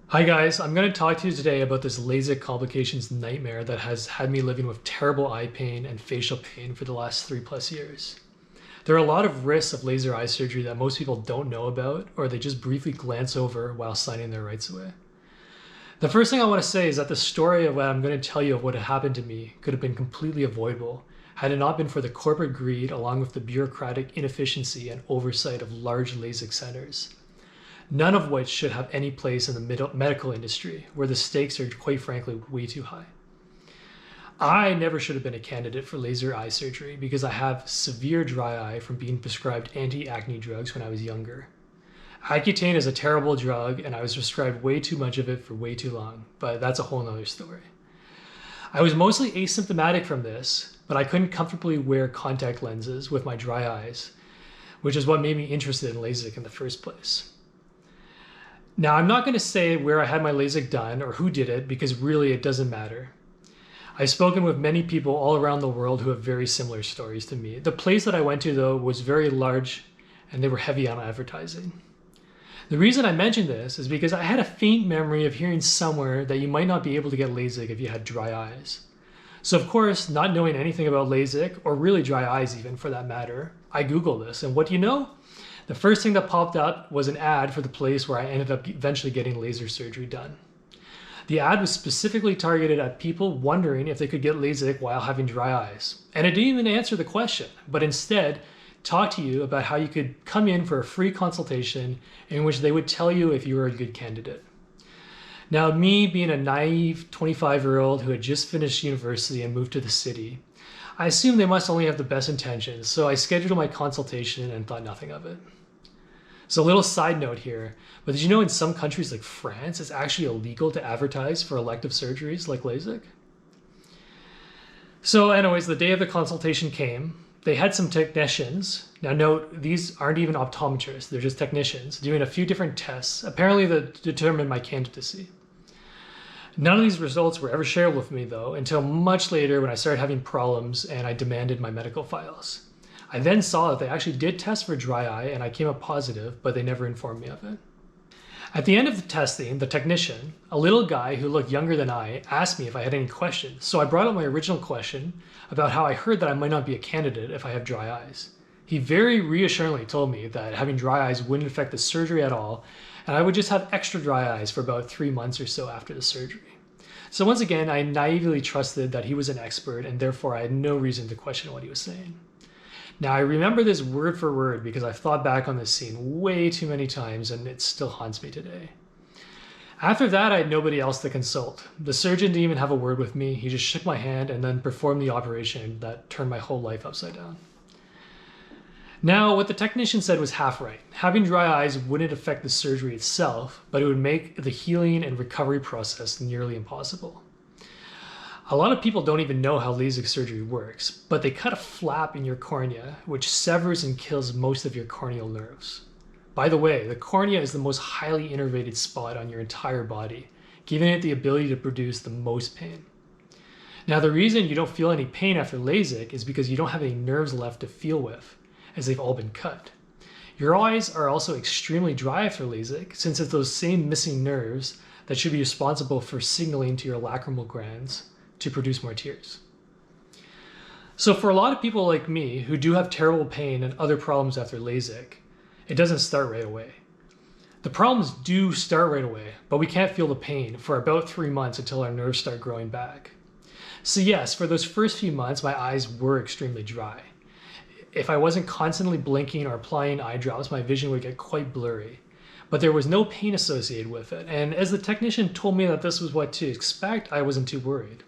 Hi guys, I'm going to talk to you today about this Lasik complications nightmare that has had me living with terrible eye pain and facial pain for the last 3+ years. There are a lot of risks of laser eye surgery that most people don't know about, or they just briefly glance over while signing their rights away. The first thing I want to say is that the story of what I'm going to tell you of what had happened to me could have been completely avoidable had it not been for the corporate greed along with the bureaucratic inefficiency and oversight of large LASIK centers, none of which should have any place in the medical industry, where the stakes are quite frankly way too high. I never should have been a candidate for laser eye surgery because I have severe dry eye from being prescribed anti-acne drugs when I was younger. Accutane is a terrible drug and I was prescribed way too much of it for way too long, but that's a whole nother story. I was mostly asymptomatic from this, but I couldn't comfortably wear contact lenses with my dry eyes, which is what made me interested in LASIK in the first place. Now, I'm not going to say where I had my LASIK done or who did it because really it doesn't matter. I've spoken with many people all around the world who have very similar stories to me. The place that I went to, though, was very large and they were heavy on advertising. The reason I mention this is because I had a faint memory of hearing somewhere that you might not be able to get LASIK if you had dry eyes. So of course, not knowing anything about LASIK, or really dry eyes even for that matter, I Googled this, and what do you know? The first thing that popped up was an ad for the place where I ended up eventually getting laser surgery done. The ad was specifically targeted at people wondering if they could get LASIK while having dry eyes. And it didn't even answer the question, but instead talk to you about how you could come in for a free consultation in which they would tell you if you were a good candidate. Now, me being a naive 25-year-old who had just finished university and moved to the city, I assumed they must only have the best intentions, so I scheduled my consultation and thought nothing of it. So a little side note here, but did you know in some countries like France, it's actually illegal to advertise for elective surgeries like LASIK? So anyways, the day of the consultation came. They had some technicians. Now note, these aren't even optometrists, they're just technicians doing a few different tests, apparently that determined my candidacy. None of these results were ever shared with me though, until much later when I started having problems and I demanded my medical files. I then saw that they actually did test for dry eye and I came up positive, but they never informed me of it. At the end of the testing, the technician, a little guy who looked younger than I, asked me if I had any questions. So I brought up my original question about how I heard that I might not be a candidate if I have dry eyes. He very reassuringly told me that having dry eyes wouldn't affect the surgery at all, and I would just have extra dry eyes for about 3 months or so after the surgery. So once again, I naively trusted that he was an expert and therefore I had no reason to question what he was saying. Now, I remember this word for word because I've thought back on this scene way too many times and it still haunts me today. After that, I had nobody else to consult. The surgeon didn't even have a word with me. He just shook my hand and then performed the operation that turned my whole life upside down. Now, what the technician said was half right. Having dry eyes wouldn't affect the surgery itself, but it would make the healing and recovery process nearly impossible. A lot of people don't even know how LASIK surgery works, but they cut a flap in your cornea, which severs and kills most of your corneal nerves. By the way, the cornea is the most highly innervated spot on your entire body, giving it the ability to produce the most pain. Now, the reason you don't feel any pain after LASIK is because you don't have any nerves left to feel with, as they've all been cut. Your eyes are also extremely dry after LASIK, since it's those same missing nerves that should be responsible for signaling to your lacrimal glands to produce more tears. So for a lot of people like me who do have terrible pain and other problems after LASIK, it doesn't start right away. The problems do start right away, but we can't feel the pain for about 3 months until our nerves start growing back. So yes, for those first few months, my eyes were extremely dry. If I wasn't constantly blinking or applying eye drops, my vision would get quite blurry. But there was no pain associated with it, and as the technician told me that this was what to expect, I wasn't too worried.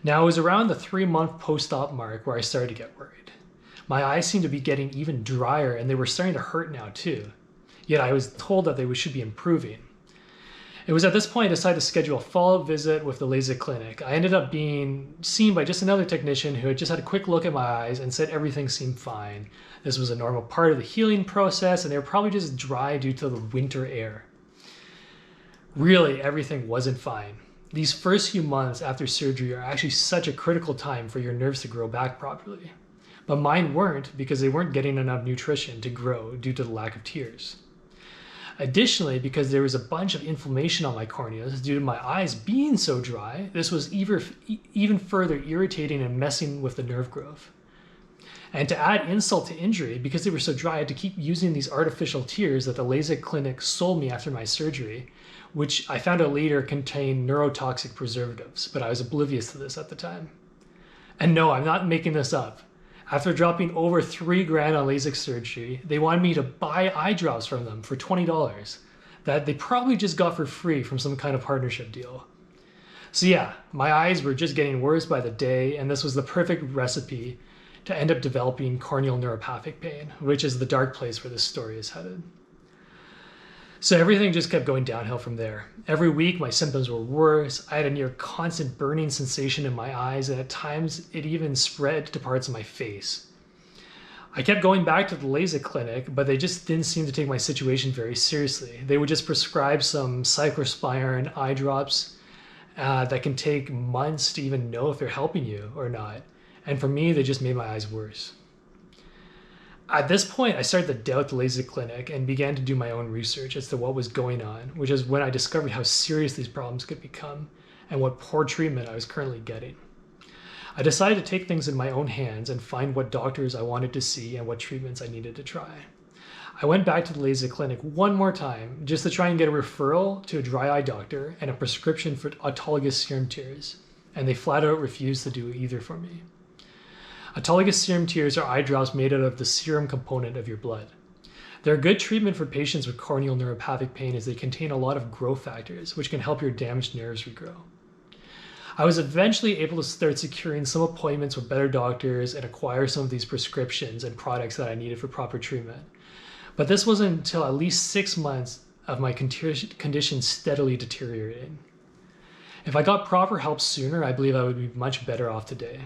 Now, it was around the 3-month post-op mark where I started to get worried. My eyes seemed to be getting even drier and they were starting to hurt now too. Yet I was told that they should be improving. It was at this point I decided to schedule a follow-up visit with the LASIK clinic. I ended up being seen by just another technician who had just had a quick look at my eyes and said everything seemed fine. This was a normal part of the healing process and they were probably just dry due to the winter air. Really, everything wasn't fine. These first few months after surgery are actually such a critical time for your nerves to grow back properly. But mine weren't because they weren't getting enough nutrition to grow due to the lack of tears. Additionally, because there was a bunch of inflammation on my corneas due to my eyes being so dry, this was even further irritating and messing with the nerve growth. And to add insult to injury, because they were so dry, I had to keep using these artificial tears that the Lasik clinic sold me after my surgery, which I found out later contained neurotoxic preservatives, but I was oblivious to this at the time. And no, I'm not making this up. After dropping over $3,000 on Lasik surgery, they wanted me to buy eye drops from them for $20 that they probably just got for free from some kind of partnership deal. So yeah, my eyes were just getting worse by the day, and this was the perfect recipe to end up developing corneal neuropathic pain, which is the dark place where this story is headed. So everything just kept going downhill from there. Every week my symptoms were worse. I had a near constant burning sensation in my eyes, and at times it even spread to parts of my face. I kept going back to the Lasik clinic, but they just didn't seem to take my situation very seriously. They would just prescribe some cyclosporin eye drops that can take months to even know if they're helping you or not. And for me, they just made my eyes worse. At this point, I started to doubt the Lasik clinic and began to do my own research as to what was going on, which is when I discovered how serious these problems could become and what poor treatment I was currently getting. I decided to take things in my own hands and find what doctors I wanted to see and what treatments I needed to try. I went back to the Lasik clinic one more time just to try and get a referral to a dry eye doctor and a prescription for autologous serum tears, and they flat out refused to do either for me. Autologous serum tears are eye drops made out of the serum component of your blood. They're a good treatment for patients with corneal neuropathic pain as they contain a lot of growth factors, which can help your damaged nerves regrow. I was eventually able to start securing some appointments with better doctors and acquire some of these prescriptions and products that I needed for proper treatment. But this wasn't until at least 6 months of my condition steadily deteriorating. If I got proper help sooner, I believe I would be much better off today.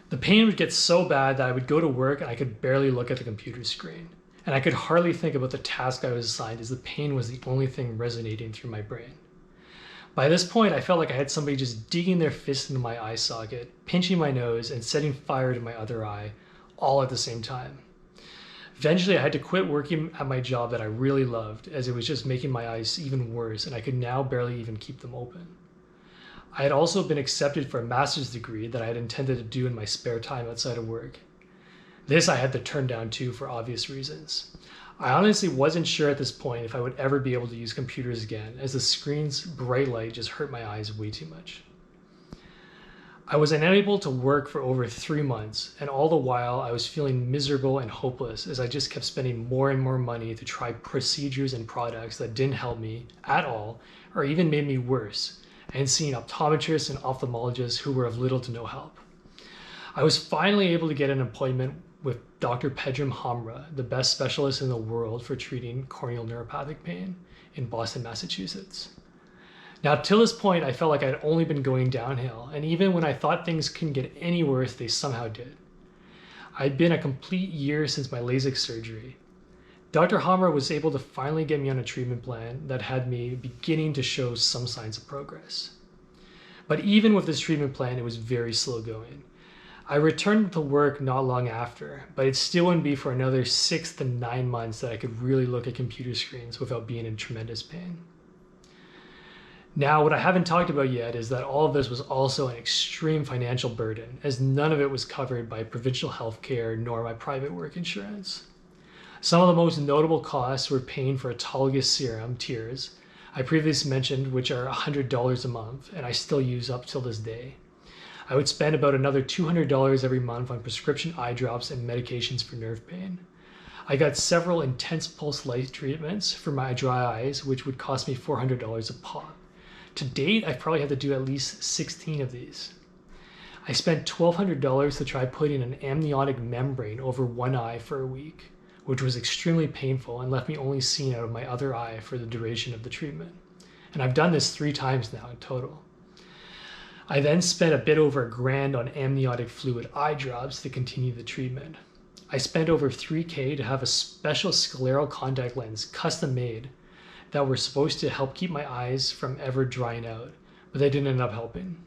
The pain would get so bad that I would go to work and I could barely look at the computer screen. And I could hardly think about the task I was assigned as the pain was the only thing resonating through my brain. By this point, I felt like I had somebody just digging their fist into my eye socket, pinching my nose, and setting fire to my other eye, all at the same time. Eventually, I had to quit working at my job that I really loved, as it was just making my eyes even worse, and I could now barely even keep them open. I had also been accepted for a master's degree that I had intended to do in my spare time outside of work. This I had to turn down too for obvious reasons. I honestly wasn't sure at this point if I would ever be able to use computers again, as the screen's bright light just hurt my eyes way too much. I was unable to work for over 3 months, and all the while I was feeling miserable and hopeless as I just kept spending more and more money to try procedures and products that didn't help me at all or even made me worse, and seeing optometrists and ophthalmologists who were of little to no help. I was finally able to get an appointment with Dr. Pedram Hamra, the best specialist in the world for treating corneal neuropathic pain in Boston, Massachusetts. Now, till this point, I felt like I'd only been going downhill, and even when I thought things couldn't get any worse, they somehow did. I'd been a complete year since my Lasik surgery. Dr. Hamra was able to finally get me on a treatment plan that had me beginning to show some signs of progress. But even with this treatment plan, it was very slow going. I returned to work not long after, but it still wouldn't be for another 6 to 9 months that I could really look at computer screens without being in tremendous pain. Now, what I haven't talked about yet is that all of this was also an extreme financial burden, as none of it was covered by provincial health care nor my private work insurance. Some of the most notable costs were paying for autologous serum tears I previously mentioned, which are $100 a month, and I still use up till this day. I would spend about another $200 every month on prescription eye drops and medications for nerve pain. I got several intense pulse light treatments for my dry eyes, which would cost me $400 a pop. To date, I've probably had to do at least 16 of these. I spent $1,200 to try putting an amniotic membrane over one eye for a week, which was extremely painful and left me only seeing out of my other eye for the duration of the treatment. And I've done this 3 times now in total. I then spent a bit over $1,000 on amniotic fluid eye drops to continue the treatment. I spent over $3,000 to have a special scleral contact lens custom made that were supposed to help keep my eyes from ever drying out, but they didn't end up helping.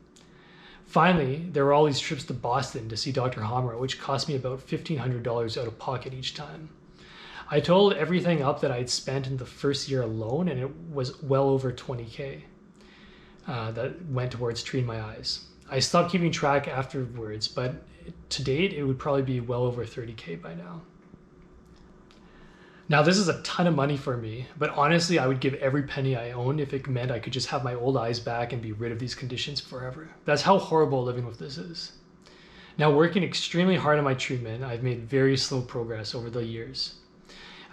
Finally, there were all these trips to Boston to see Dr. Hamra, which cost me about $1,500 out of pocket each time. I totaled everything up that I'd spent in the first year alone, and it was well over 20K that went towards treating my eyes. I stopped keeping track afterwards, but to date, it would probably be well over 30K by now. Now, this is a ton of money for me, but honestly, I would give every penny I own if it meant I could just have my old eyes back and be rid of these conditions forever. That's how horrible living with this is. Now, working extremely hard on my treatment, I've made very slow progress over the years.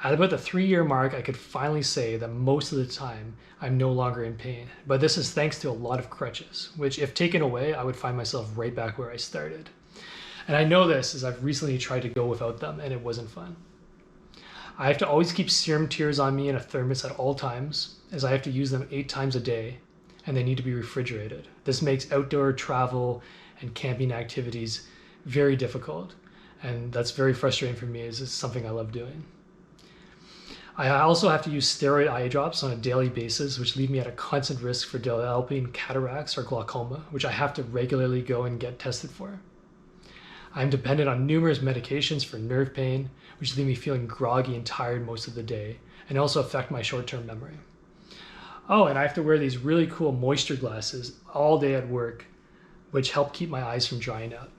At about the 3-year mark, I could finally say that most of the time, I'm no longer in pain. But this is thanks to a lot of crutches, which if taken away, I would find myself right back where I started. And I know this as I've recently tried to go without them, and it wasn't fun. I have to always keep serum tears on me in a thermos at all times, as I have to use them 8 times a day, and they need to be refrigerated. This makes outdoor travel and camping activities very difficult, and that's very frustrating for me as it's something I love doing. I also have to use steroid eye drops on a daily basis, which leave me at a constant risk for developing cataracts or glaucoma, which I have to regularly go and get tested for. I'm dependent on numerous medications for nerve pain, which leave me feeling groggy and tired most of the day, and also affect my short-term memory. Oh, and I have to wear these really cool moisture glasses all day at work, which help keep my eyes from drying out.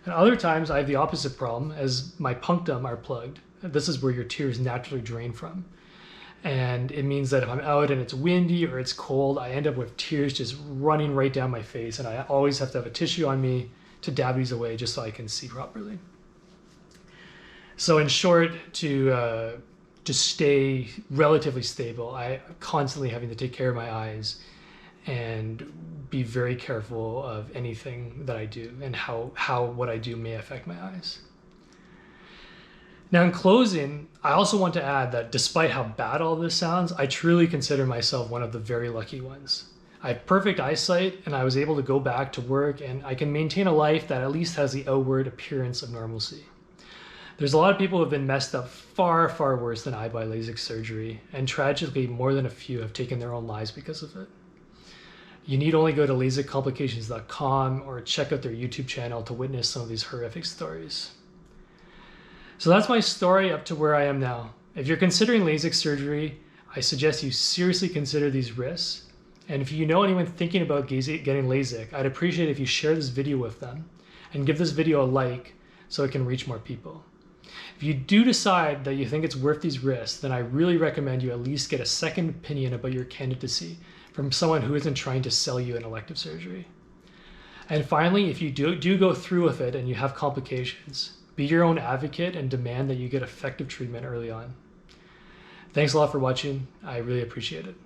And other times I have the opposite problem, as my punctum are plugged. This is where your tears naturally drain from. And it means that if I'm out and it's windy or it's cold, I end up with tears just running right down my face, and I always have to have a tissue on me to dab these away just so I can see properly. So in short, to stay relatively stable, I'm constantly having to take care of my eyes and be very careful of anything that I do and how what I do may affect my eyes. Now, in closing, I also want to add that despite how bad all this sounds, I truly consider myself one of the very lucky ones. I have perfect eyesight, and I was able to go back to work, and I can maintain a life that at least has the outward appearance of normalcy. There's a lot of people who have been messed up far, far worse than I by LASIK surgery, and tragically, more than a few have taken their own lives because of it. You need only go to LASIKcomplications.com or check out their YouTube channel to witness some of these horrific stories. So that's my story up to where I am now. If you're considering LASIK surgery, I suggest you seriously consider these risks. And if you know anyone thinking about getting LASIK, I'd appreciate it if you share this video with them and give this video a like so it can reach more people. If you do decide that you think it's worth these risks, then I really recommend you at least get a second opinion about your candidacy from someone who isn't trying to sell you an elective surgery. And finally, if you do go through with it and you have complications, be your own advocate and demand that you get effective treatment early on. Thanks a lot for watching. I really appreciate it.